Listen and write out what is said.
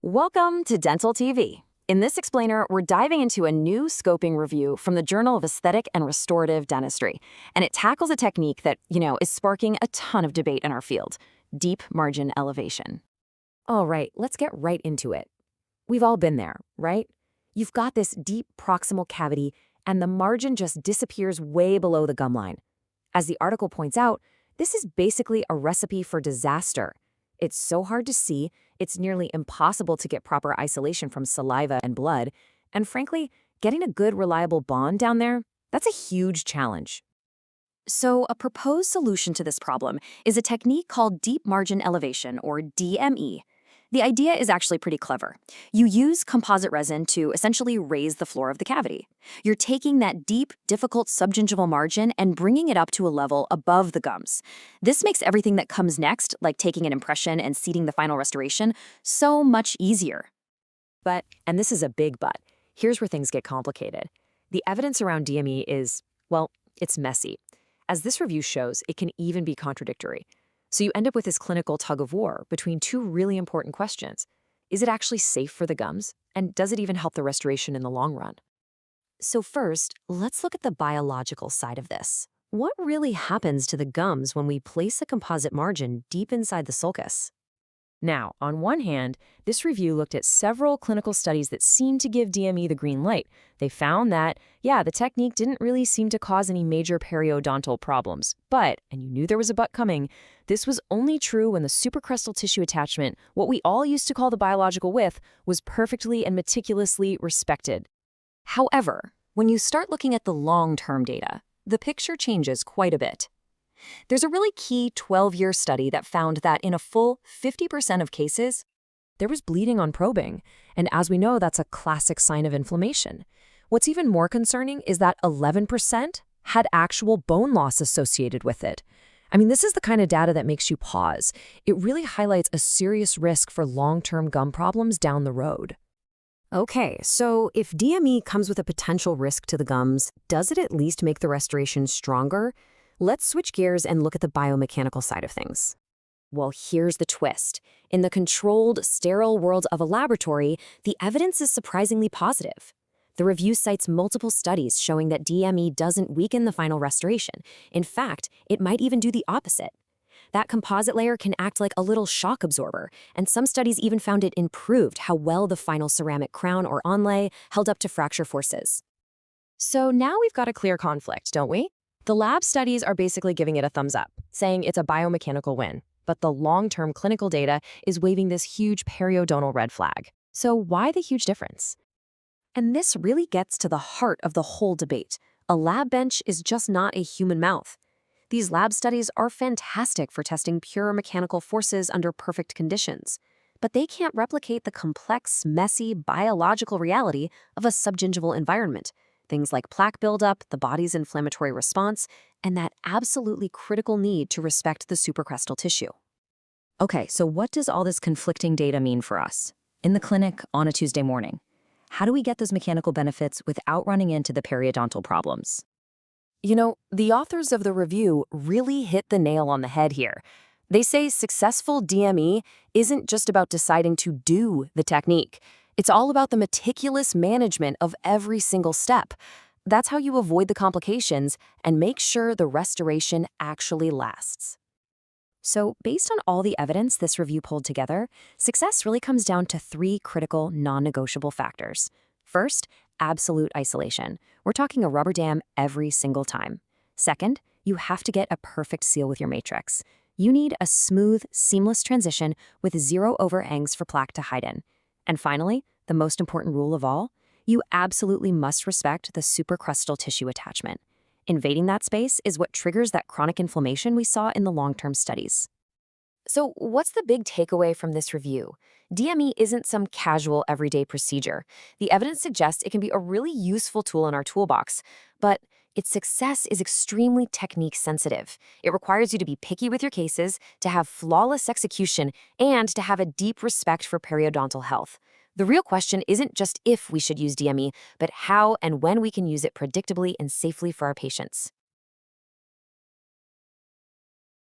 Welcome to Dental TV. In this explainer, we're diving into a new scoping review from the Journal of Aesthetic and Restorative Dentistry, and it tackles a technique that, is sparking a ton of debate in our field: deep margin elevation. All right, let's get right into it. We've all been there, right? You've got this deep proximal cavity, and the margin just disappears way below the gum line. As the article points out, this is basically a recipe for disaster. It's so hard to see, it's nearly impossible to get proper isolation from saliva and blood, and frankly, getting a good, reliable bond down there, that's a huge challenge. So a proposed solution to this problem is a technique called deep margin elevation, or DME. The idea is actually pretty clever. You use composite resin to essentially raise the floor of the cavity. You're taking that deep, difficult subgingival margin and bringing it up to a level above the gums. This makes everything that comes next, like taking an impression and seating the final restoration, so much easier. But, and this is a big but, here's where things get complicated. The evidence around DME is, well, it's messy. As this review shows, it can even be contradictory. So you end up with this clinical tug-of-war between two really important questions. Is it actually safe for the gums? And does it even help the restoration in the long run? So first, let's look at the biological side of this. What really happens to the gums when we place a composite margin deep inside the sulcus? Now, on one hand, this review looked at several clinical studies that seemed to give DME the green light. They found that, the technique didn't really seem to cause any major periodontal problems. But, and you knew there was a but coming, this was only true when the supracrestal tissue attachment, what we all used to call the biological width, was perfectly and meticulously respected. However, when you start looking at the long-term data, the picture changes quite a bit. There's a really key 12-year study that found that in a full 50% of cases, there was bleeding on probing, and as we know, that's a classic sign of inflammation. What's even more concerning is that 11% had actual bone loss associated with it. This is the kind of data that makes you pause. It really highlights a serious risk for long-term gum problems down the road. Okay, so if DME comes with a potential risk to the gums, does it at least make the restoration stronger? Let's switch gears and look at the biomechanical side of things. Well, here's the twist. In the controlled, sterile world of a laboratory, the evidence is surprisingly positive. The review cites multiple studies showing that DME doesn't weaken the final restoration. In fact, it might even do the opposite. That composite layer can act like a little shock absorber, and some studies even found it improved how well the final ceramic crown or onlay held up to fracture forces. So now we've got a clear conflict, don't we? The lab studies are basically giving it a thumbs up, saying it's a biomechanical win, but the long-term clinical data is waving this huge periodontal red flag. So why the huge difference? And this really gets to the heart of the whole debate. A lab bench is just not a human mouth. These lab studies are fantastic for testing pure mechanical forces under perfect conditions, but they can't replicate the complex, messy, biological reality of a subgingival environment. Things like plaque buildup, the body's inflammatory response, and that absolutely critical need to respect the supracrestal tissue. Okay, so what does all this conflicting data mean for us? In the clinic on a Tuesday morning, how do we get those mechanical benefits without running into the periodontal problems? The authors of the review really hit the nail on the head here. They say successful DME isn't just about deciding to do the technique. It's all about the meticulous management of every single step. That's how you avoid the complications and make sure the restoration actually lasts. So, based on all the evidence this review pulled together, success really comes down to three critical, non-negotiable factors. First, absolute isolation. We're talking a rubber dam every single time. Second, you have to get a perfect seal with your matrix. You need a smooth, seamless transition with zero overhangs for plaque to hide in. And finally, the most important rule of all, you absolutely must respect the supracrestal tissue attachment. Invading that space is what triggers that chronic inflammation we saw in the long-term studies. So what's the big takeaway from this review? DME isn't some casual, everyday procedure. The evidence suggests it can be a really useful tool in our toolbox, but its success is extremely technique-sensitive. It requires you to be picky with your cases, to have flawless execution, and to have a deep respect for periodontal health. The real question isn't just if we should use DME, but how and when we can use it predictably and safely for our patients.